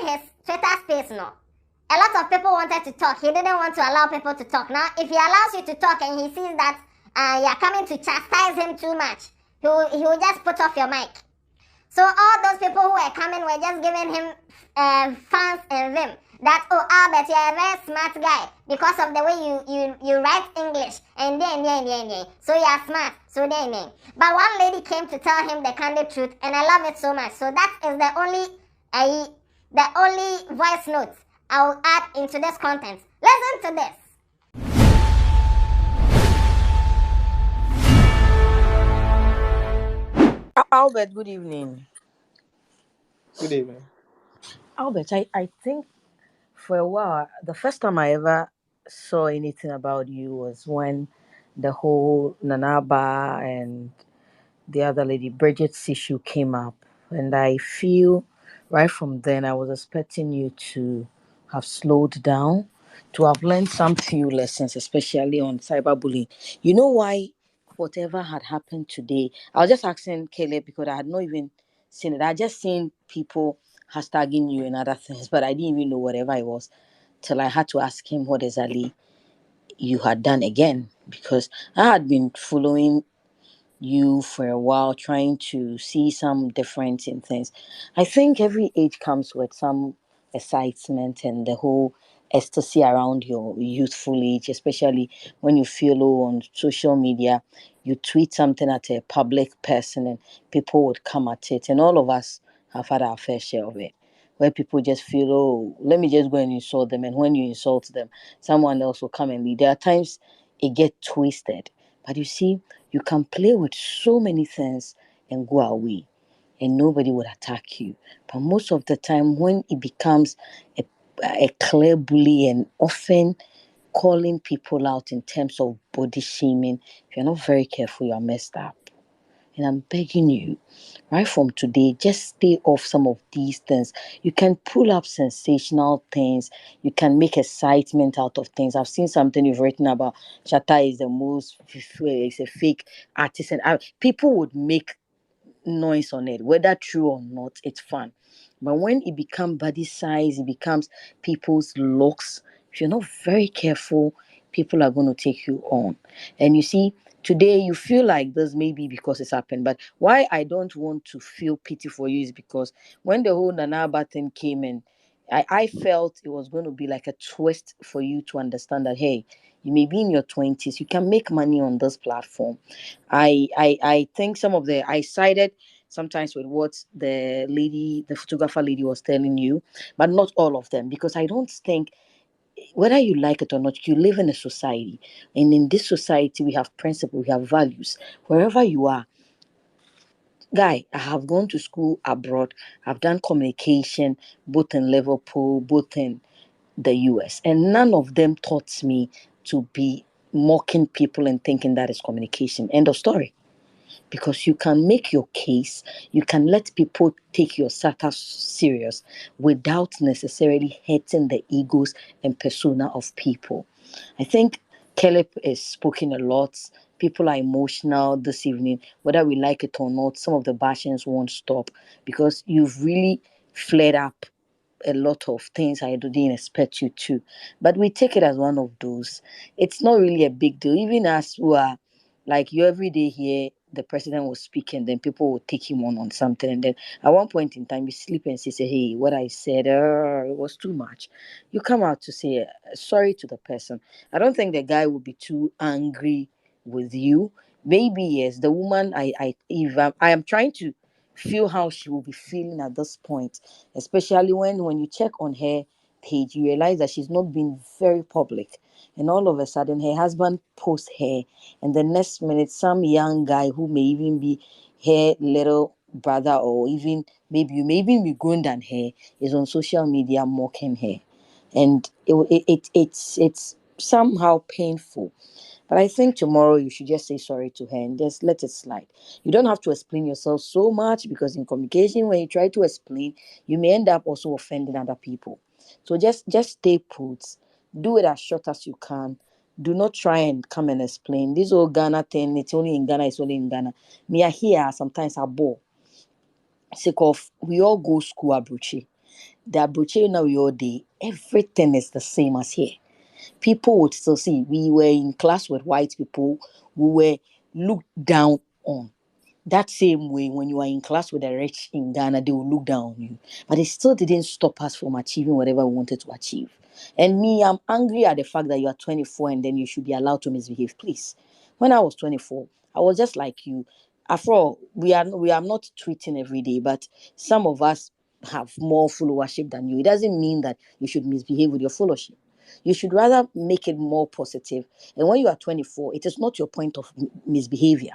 during his Twitter space, no, a lot of people wanted to talk. He didn't want to allow people to talk. Now, if he allows you to talk and he sees that you're coming to chastise him too much, he will just put off your mic. So all those people who were coming were just giving him fans and vim. That, oh, Albert, you're a very smart guy because of the way you write English. And then. So you're smart. So then. But one lady came to tell him the candid truth, and I love it so much. So that is the only voice note I will add into this content. Listen to this. Albert, good evening. Good evening. Albert, I think for a while, the first time I ever saw anything about you was when the whole Nanaba and the other lady, Bridget's issue came up. And I feel right from then I was expecting you to have slowed down, to have learned some few lessons, especially on cyberbullying. You know why whatever had happened today, I was just asking Caleb because I had not even seen it. I just seen people hashtagging you and other things, but I didn't even know whatever it was till I had to ask him what exactly you had done again, because I had been following you for a while, trying to see some difference in things. I think every age comes with some excitement and the whole ecstasy around your youthful age, especially when you feel on social media, you tweet something at a public person and people would come at it. And all of us have had our fair share of it. Where people just feel, oh, let me just go and insult them. And when you insult them, someone else will come and lead. There are times it gets twisted. But you see, you can play with so many things and go away, and nobody would attack you. But most of the time, when it becomes a clear bully and often calling people out in terms of body shaming, if you're not very careful, you're messed up. And I'm begging you, right from today, just stay off some of these things. You can pull up sensational things. You can make excitement out of things. I've seen something you've written about. Shatta is the most, is a fake artist. And people would make noise on it, whether true or not, it's fun. But when it becomes body size, it becomes people's looks. If you're not very careful, people are going to take you on. And you see, today you feel like this maybe because it's happened. But why I don't want to feel pity for you is because when the whole Nanaba thing came in, I felt it was going to be like a twist for you to understand that, hey, you may be in your 20s, you can make money on this platform. I think some of the I sided sometimes with what the photographer lady was telling you, but not all of them, because I don't think, whether you like it or not, you live in a society, and in this society we have principles, we have values. Wherever you are, guy, I have gone to school abroad. I've done communication both in Liverpool, both in the US, and none of them taught me to be mocking people and thinking that is communication. End of story. Because you can make your case, you can let people take your satire serious without necessarily hurting the egos and persona of people. I think Caleb is spoken a lot. People are emotional this evening, whether we like it or not. Some of the bashings won't stop because you've really flared up a lot of things I didn't expect you to. But we take it as one of those. It's not really a big deal. Even us who are like you every day here, the president was speaking, then people will take him on something. And then at one point in time, you sleep and say, hey, what I said, it was too much. You come out to say sorry to the person. I don't think the guy will be too angry with you. Maybe yes, the woman, I am trying to feel how she will be feeling at this point, especially when you check on her page, you realize that she's not been very public, and all of a sudden her husband posts her, and the next minute some young guy who may even be her little brother, or even maybe you may even be grown than her, is on social media mocking her, and it's somehow painful. But I think tomorrow you should just say sorry to her and just let it slide. You don't have to explain yourself so much, because in communication, when you try to explain, you may end up also offending other people. So just stay put. Do it as short as you can. Do not try and come and explain. This whole Ghana thing, it's only in Ghana, it's only in Ghana. Me, I hear sometimes I bore. Sake of we all go school abroad. The abroche now your day, everything is the same as here. People would still see we were in class with white people, we were looked down on. That same way, when you are in class with the rich in Ghana, they will look down on you. But it still didn't stop us from achieving whatever we wanted to achieve. And me, I'm angry at the fact that you are 24 and then you should be allowed to misbehave. Please. When I was 24, I was just like you. After all, we are not tweeting every day, but some of us have more followership than you. It doesn't mean that you should misbehave with your followership. You should rather make it more positive. And when you are 24, it is not your point of misbehavior.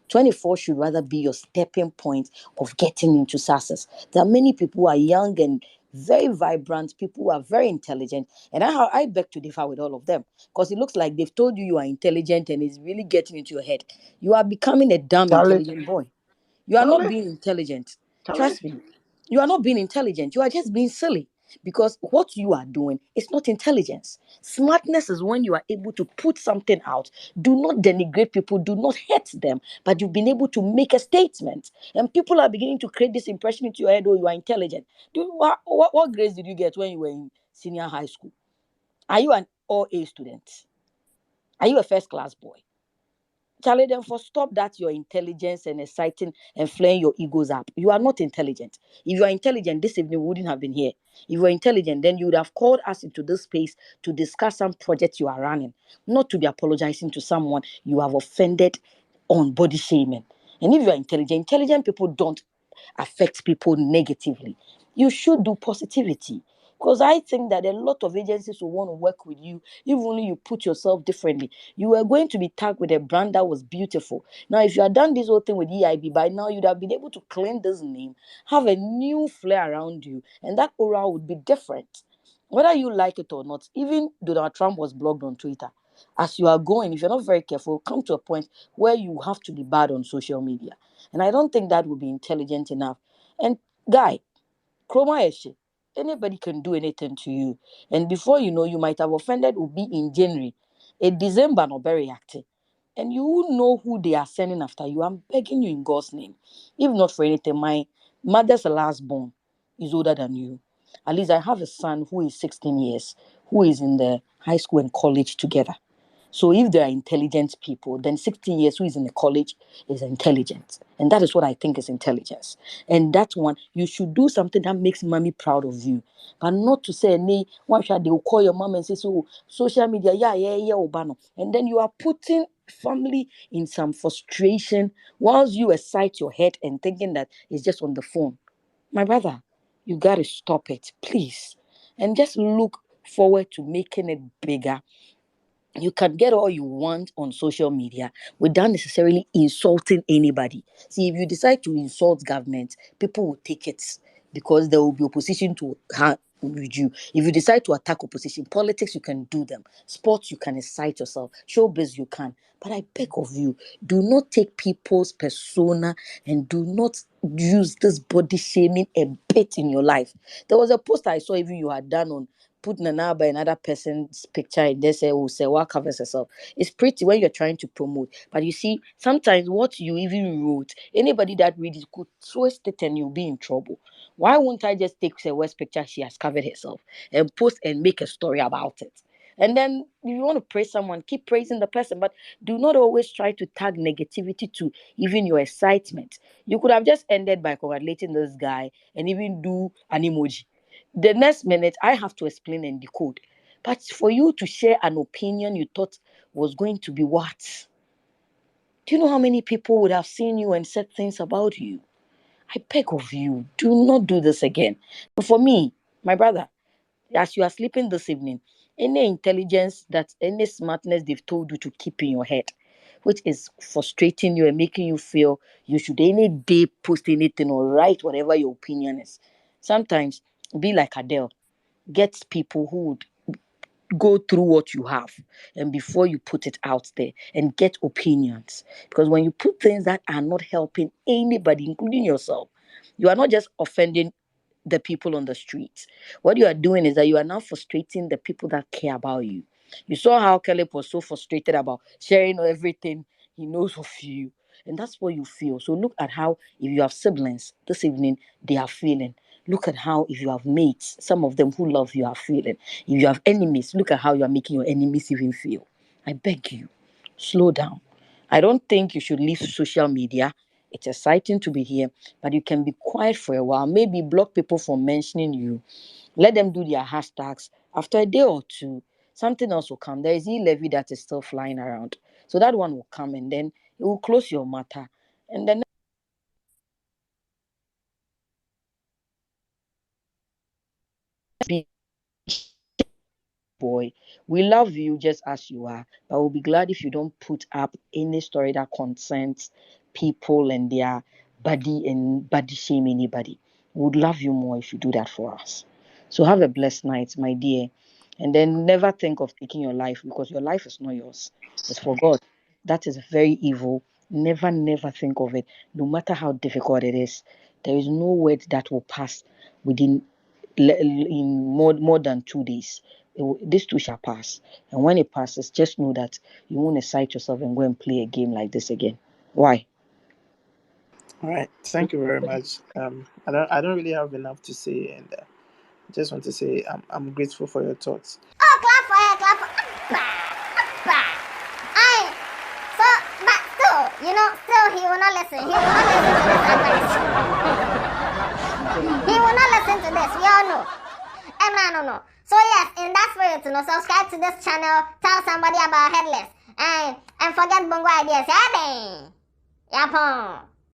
24 should rather be your stepping point of getting into success. There are many people who are young and very vibrant, people who are very intelligent, and I beg to differ with all of them because it looks like they've told you are intelligent and it's really getting into your head. You are becoming a dumb, Charlie, intelligent boy. You are not Charlie, being intelligent. Charlie. Trust me. You are not being intelligent. You are just being silly because what you are doing is not intelligence. Smartness is when you are able to put something out. Do not denigrate people, do not hurt them, but you've been able to make a statement. And people are beginning to create this impression into your head, oh, you are intelligent. What grades did you get when you were in senior high school? Are you an all A student? Are you a first class boy? Charlie, then for stop that your intelligence and exciting and flaying your egos up. You are not intelligent. If you are intelligent, this evening we wouldn't have been here. If you were intelligent, then you would have called us into this space to discuss some project you are running, not to be apologizing to someone you have offended on body shaming. And if you are intelligent people don't affect people negatively. You should do positivity. Because I think that a lot of agencies will want to work with you if only you put yourself differently. You were going to be tagged with a brand that was beautiful. Now, if you had done this whole thing with EIB, by now you'd have been able to claim this name, have a new flair around you, and that aura would be different. Whether you like it or not, even Donald Trump was blocked on Twitter. As you are going, if you're not very careful, come to a point where you have to be bad on social media. And I don't think that would be intelligent enough. And guy, Chroma Eshe, anybody can do anything to you. And before you know, you might have offended Ubi in January. A December no very active. And you know who they are sending after you. I'm begging you in God's name. If not for anything, my mother's last born is older than you. At least I have a son who is 16 years, who is in the high school and college together. So if they are intelligent people, then 16 years who is in the college is intelligent. And that is what I think is intelligence. And that one, you should do something that makes mommy proud of you. But not to say, nee, one shot they will call your mom and say, so social media, yeah, Obano. And then you are putting family in some frustration whilst you excite your head and thinking that it's just on the phone. My brother, you got to stop it, please. And just look forward to making it bigger. You can get all you want on social media without necessarily insulting anybody. See, if you decide to insult government, people will take it because there will be opposition to with you. If you decide to attack opposition, politics you can do them. Sports you can excite yourself. Showbiz you can. But I beg of you, do not take people's persona and do not use this body shaming a bit in your life. There was a post I saw even you had done on put Nana by another person's picture and they say, oh, say what covers herself. It's pretty when you're trying to promote. But you see, sometimes what you even wrote, anybody that reads it could twist it and you'll be in trouble. Why won't I just take the worst picture she has covered herself and post and make a story about it? And then if you want to praise someone, keep praising the person, but do not always try to tag negativity to even your excitement. You could have just ended by congratulating this guy and even do an emoji. The next minute, I have to explain and decode. But for you to share an opinion you thought was going to be what? Do you know how many people would have seen you and said things about you? I beg of you, do not do this again. For me, my brother, as you are sleeping this evening, any intelligence that any smartness they've told you to keep in your head, which is frustrating you and making you feel you should any day post anything or write whatever your opinion is. Sometimes be like Adele, get people who would go through what you have and before you put it out there and get opinions, because when you put things that are not helping anybody including yourself, you are not just offending the people on the streets. What you are doing is that you are now frustrating the people that care about you. You saw how Caleb was so frustrated about sharing everything he knows of you, and that's what you feel. So look at how, if you have siblings this evening, they are feeling. Look at how, if you have mates, some of them who love you are feeling. If you have enemies, look at how you are making your enemies even feel. I beg you, slow down. I don't think you should leave social media. It's exciting to be here, but you can be quiet for a while. Maybe block people from mentioning you. Let them do their hashtags. After a day or two, something else will come. There is e-levy that is still flying around. So that one will come, and then it will close your matter. And then be boy. We love you just as you are, but we'll be glad if you don't put up any story that concerns people and their body and body shame anybody. We would love you more if you do that for us. So have a blessed night, my dear. And then never think of taking your life, because your life is not yours. It's for God. That is very evil. Never, never think of it. No matter how difficult it is, there is no word that will pass within in more than 2 days. This too shall pass. And when it passes, just know that you won't excite yourself and go and play a game like this again. Why? All right. Thank you very much. I don't really have enough to say, and just want to say I'm grateful for your thoughts. Oh, clap for her, clap for Abba, Abba. Aye. So, but still, still he will not listen. He will not listen to this advice. He will not listen to this. We all know. And no. So yes, in that spirit, subscribe to this channel. Tell somebody about Headless. And forget Bongo Ideas. Yeah, Yapon.